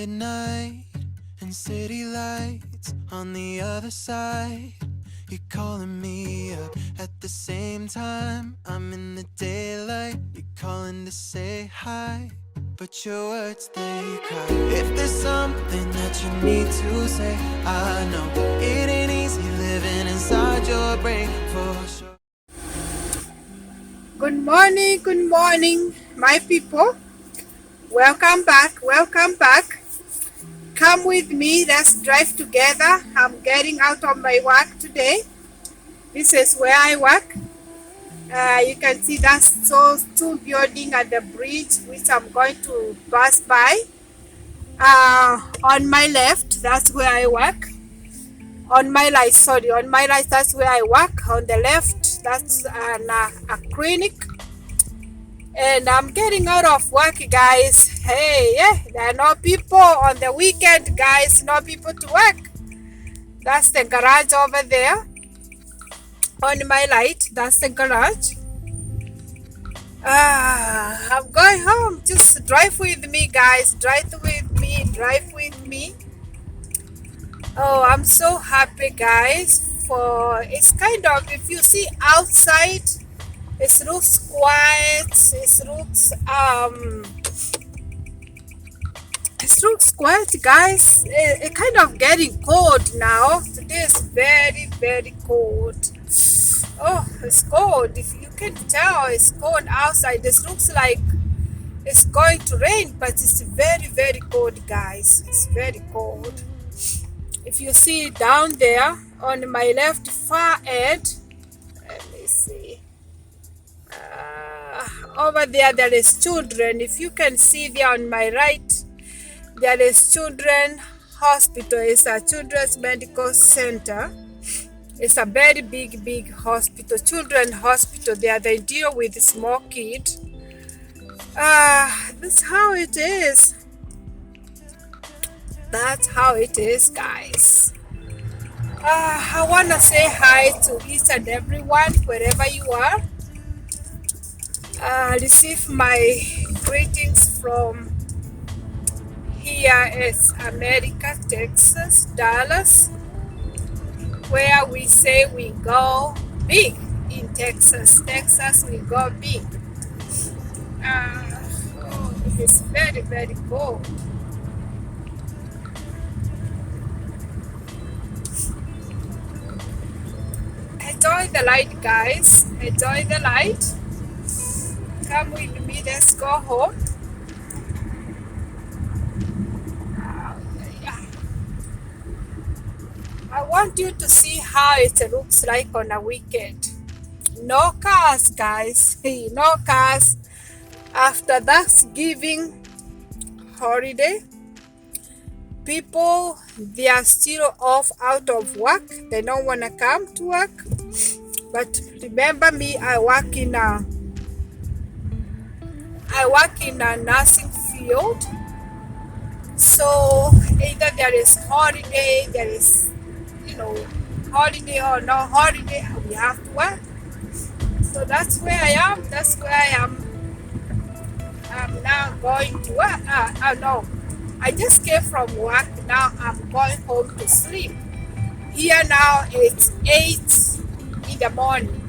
midnight and city lights on the other side. You're calling me up at the same time. I'm in the daylight. You're calling to say hi, but your words, they cry. If there's something that you need to say, I know it ain't easy living inside your brain for sure. Good morning, my people. Welcome back. Come with me, let's drive together. I'm getting out of my work today. This is where I work. You can see that's those two buildings at the bridge, which I'm going to pass by. On my left, that's where I work. On my right, that's where I work. On the left, that's a clinic. And I'm getting out of work, guys. Hey, yeah, there are no people on the weekend, guys. No people to work. That's the garage over there. On my right, that's the garage. I'm going home. Just drive with me, guys. Drive with me. Oh, I'm so happy, guys. For it's kind of, if you see outside, it looks quiet. It looks quiet, guys. It kind of getting cold now. Today is very, very cold. Oh, it's cold. If you can tell, it's cold outside. This looks like it's going to rain, but it's very, very cold, guys. It's very cold. If you see down there on my left far end, let me see. Over there is children. If you can see there on my right, there is children hospital. It's a children's medical center. It's a very big hospital, children hospital. They deal with small kids. That's how it is. That's how it is, guys. I want to say hi to each and everyone, wherever you are. Receive my greetings from here is America, Texas, Dallas, where we say we go big in Texas. Texas, we go big. It's very, very cold. Enjoy the light, guys. Enjoy the light. Come with me. Let's go home. I want you to see how it looks like on a weekend. No cars, guys. Hey, no cars. After Thanksgiving holiday, people, they are still off out of work. They don't want to come to work. But remember me, I work in a nursing field. So either there is holiday, there is, holiday or no holiday, we have to work. So that's where I am. I'm now going to work. No, I just came from work. Now I'm going home to sleep. Here now it's 8 in the morning.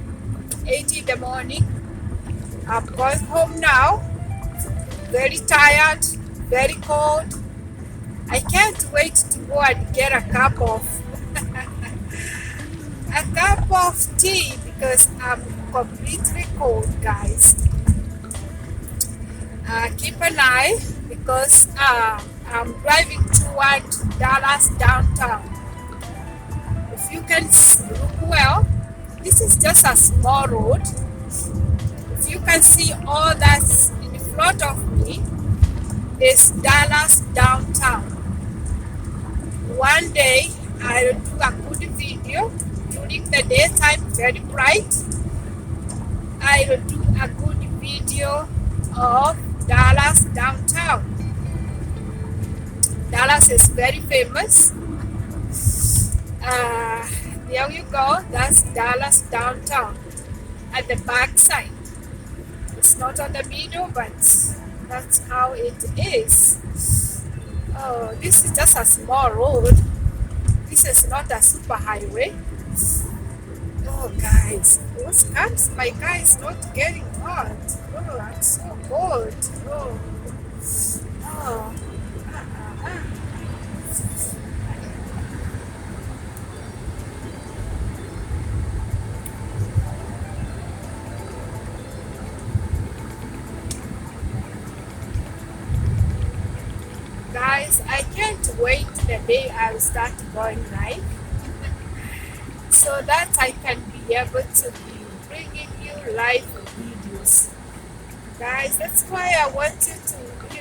8 in the morning. I'm going home now. Very tired, very cold. I can't wait to go and get a cup of tea because I'm completely cold, guys. Keep an eye because I'm driving toward Dallas downtown. If you can look well, this is just a small road. If you can see all that's in front of me is Dallas downtown. One day I'll do a good video during the daytime, very bright. I will do a good video of Dallas downtown. Dallas is very famous. There you go. That's Dallas downtown at the back side. It's not on the middle, but that's how it is. Oh, this is just a small road. This is not a super highway. Oh, guys, what's comes? My car is not getting hot. Oh, I'm so cold. Oh, oh. Guys, I can't wait the day I'll start going live so that I can be able to be bringing you live videos. Guys, that's why I want you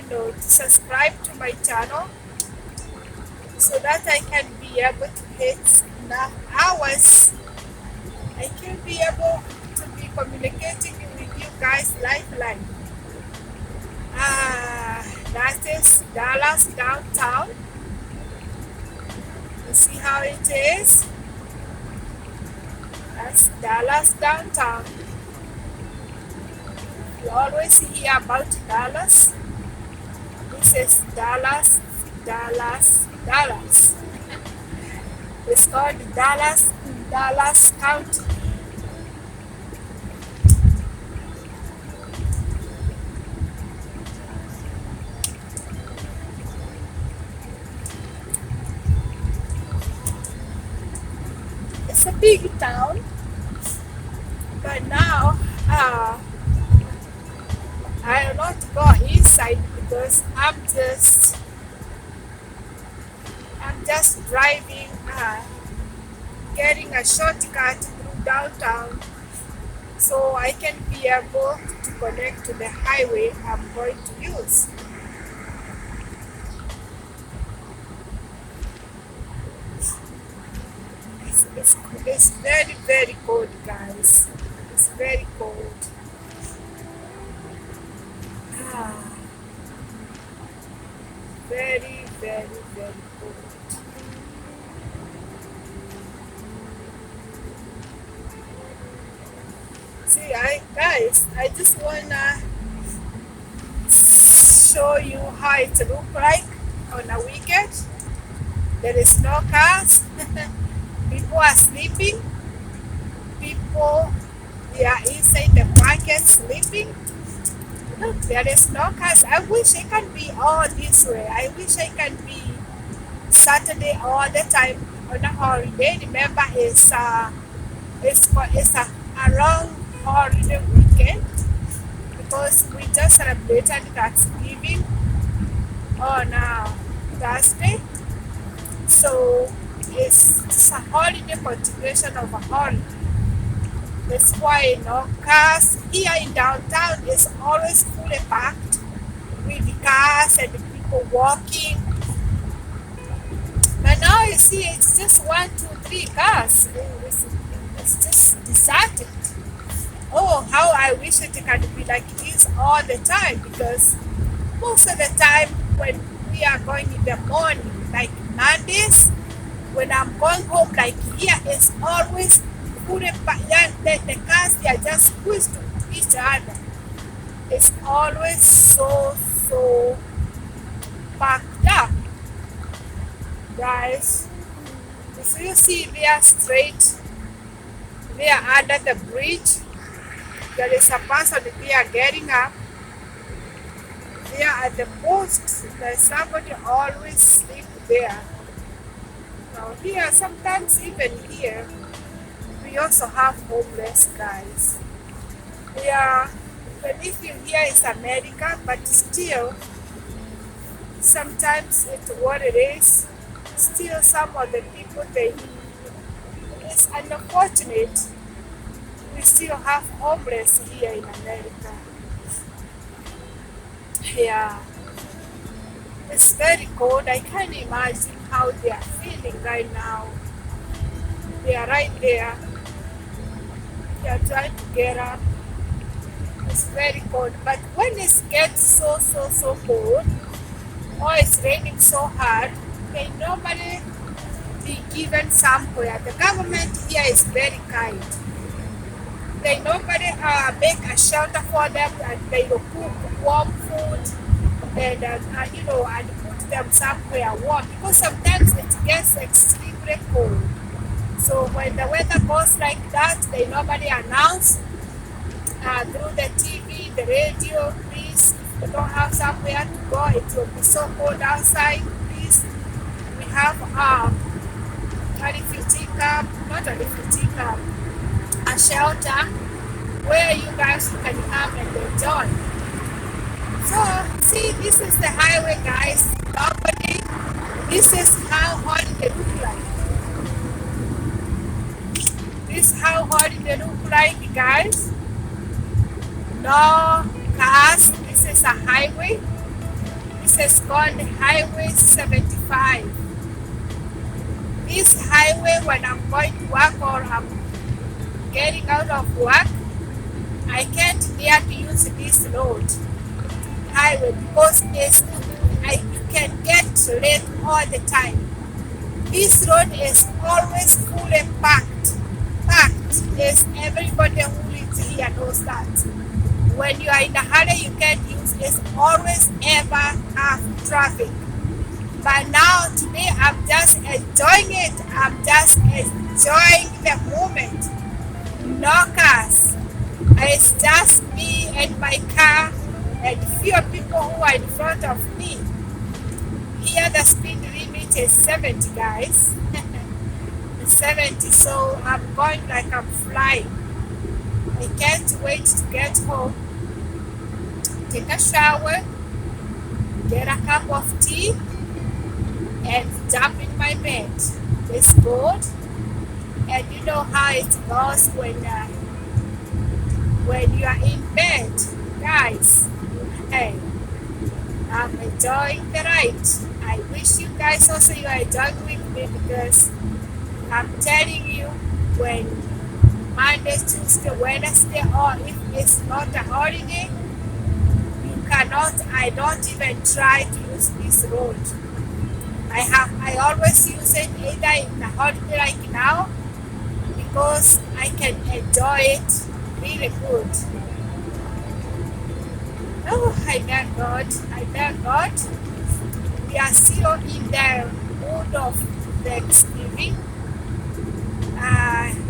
to subscribe to my channel so that I can be able to hit enough hours. I can be able to be communicating with you guys live. That is Dallas downtown. You see how it is? That's Dallas downtown. You always hear about Dallas. This is Dallas. It's called Dallas County. It's a big town, but now I will not go inside because I'm just driving, getting a shortcut through downtown so I can be able to connect to the highway I'm going to use. It's very, very cold, guys. It's very cold. Very, very, very cold. See, guys, I just wanna show you how it look like on a weekend. There is no cars. People are sleeping. People, they are inside the market sleeping. Look, there is no cars. I wish I can be all this way. I wish I can be Saturday all the time on a holiday. Remember, it's a long holiday weekend because we just celebrated Thanksgiving on Thursday. So it's a holiday, continuation of a holiday. That's why cars here in downtown is always fully packed with the cars and the people walking. But now you see it's just 1, 2, 3 cars. It's just deserted. Oh, how I wish it could be like this all the time, because most of the time when we are going in the morning, like Mondays, when I'm going home, like here, it's always fully packed. The cars, they are just squeezed to each other. It's always so packed up. Guys, if you see there straight, there under the bridge, there is a person there getting up. There at the post, there's somebody always sleep there. Now here, sometimes even here, we also have homeless guys. Yeah, believe you, here is America, but still, sometimes it's what it is. Still, some of the people, it's unfortunate. We still have homeless here in America. Yeah, it's very cold. I can't imagine how they are feeling right now. They are right there. They are trying to get up. It's very cold. But when it gets so cold, or it's raining so hard, they normally be given somewhere. The government here is very kind. They normally make a shelter for them, and they will cook warm food and and put them somewhere warm, because sometimes it gets extremely cold. So when the weather goes like that, they normally announce through the TV, the radio, please, if you don't have somewhere to go, it will be so cold outside, please, we have a refugee camp, not a refugee camp, a shelter where you guys can come and enjoy. So, see, this is the highway, guys. Normally, this is how holiday look like. This is how holiday look like, guys. No cars. This is a highway. This is called Highway 75. This highway, when I'm going to work or I'm getting out of work, I can't dare to use this road highway because you can get late all the time. This road is always fully packed. Packed is everybody who lives here knows that. When you are in a hurry, you can't use. It's always ever have traffic. But now today I'm just enjoying it. I'm just enjoying the moment. No cars. It's just me and my car and few people who are in front of me. Here the speed limit is 70, guys. 70, so I'm going like I'm flying. I can't wait to get home, take a shower, get a cup of tea, and jump in my bed. It's good. And you know how it goes when you are in bed, guys. Hey, I'm enjoying the ride. I wish you guys also you are enjoying with me, because I'm telling you, when Monday, Tuesday, Wednesday, or if it's not a holiday, you cannot, I don't even try to use this road. I always use it either in a holiday like now, because I can enjoy it really good. Oh, I thank God. I thank God. We are still in the mood of Thanksgiving.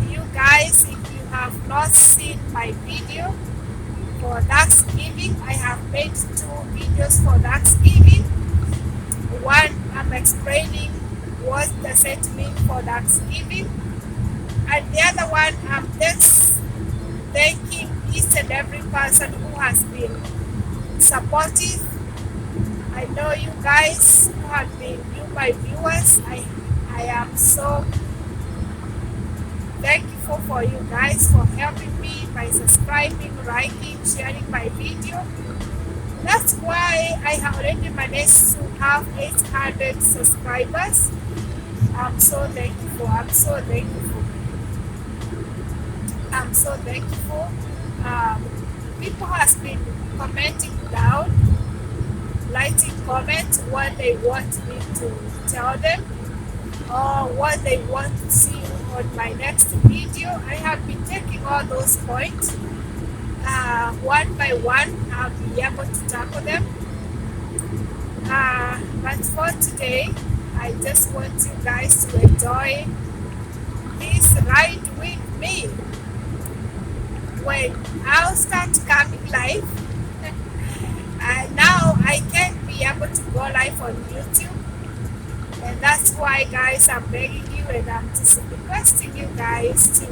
You guys, if you have not seen my video for Thanksgiving, I have made 2 videos for Thanksgiving. One, I'm explaining what does it mean for Thanksgiving, and the other one, I'm just thanking each and every person who has been supportive. I know you guys who have been my viewers. I am so thankful for you guys for helping me by subscribing, liking, sharing my video. That's why I have already managed to have 800 subscribers. I'm so thankful. I'm so thankful. I'm so thankful. People has been commenting down, writing comments what they want me to tell them or what they want to see on my next video. I have been taking all those points one by one. I'll be able to tackle them. But for today, I just want you guys to enjoy this ride with me. When I'll start coming live, now I can't be able to go live on YouTube, and that's why, guys, I'm begging you and I'm just requesting you guys to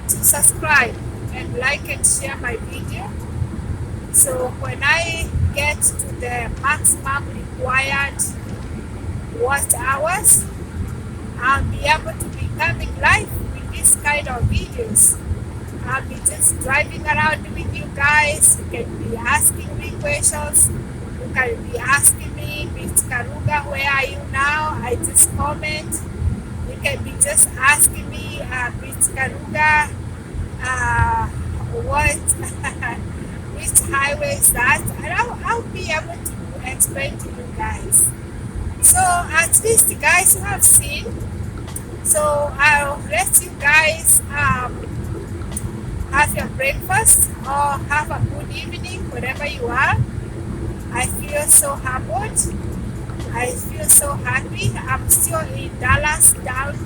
subscribe and like and share my video, so when I get to the maximum required watch hours, I'll be able to be coming live with this kind of videos. I'll be just driving around with you guys. You can be asking me questions. You can be asking me, Miss Karuga, where are you now? I just comment. You can be just asking me, Miss Karuga, which highway is that? And I'll be able to explain to you guys. So at least you guys have seen. So I'll let you guys have your breakfast or have a good evening wherever you are. I feel so humbled. I feel so happy. I'm still in Dallas, down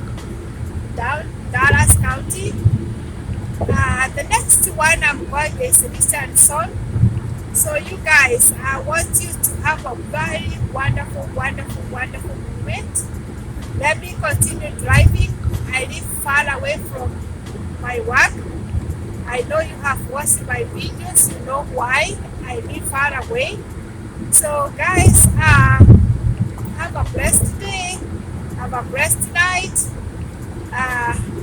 Dallas County. The next one I'm going is Eastern Zone. So you guys, I want you to have a very wonderful, wonderful, wonderful moment. Let me continue driving. I live far away from my work. I know you have watched my videos. You know why I live far away. So guys, have a blessed day. Have a blessed night.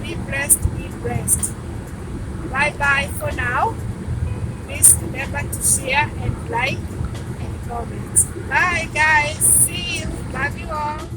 Be blessed. Be blessed. Bye bye for now. Please remember to share and like and comment. Bye guys. See you. Love you all.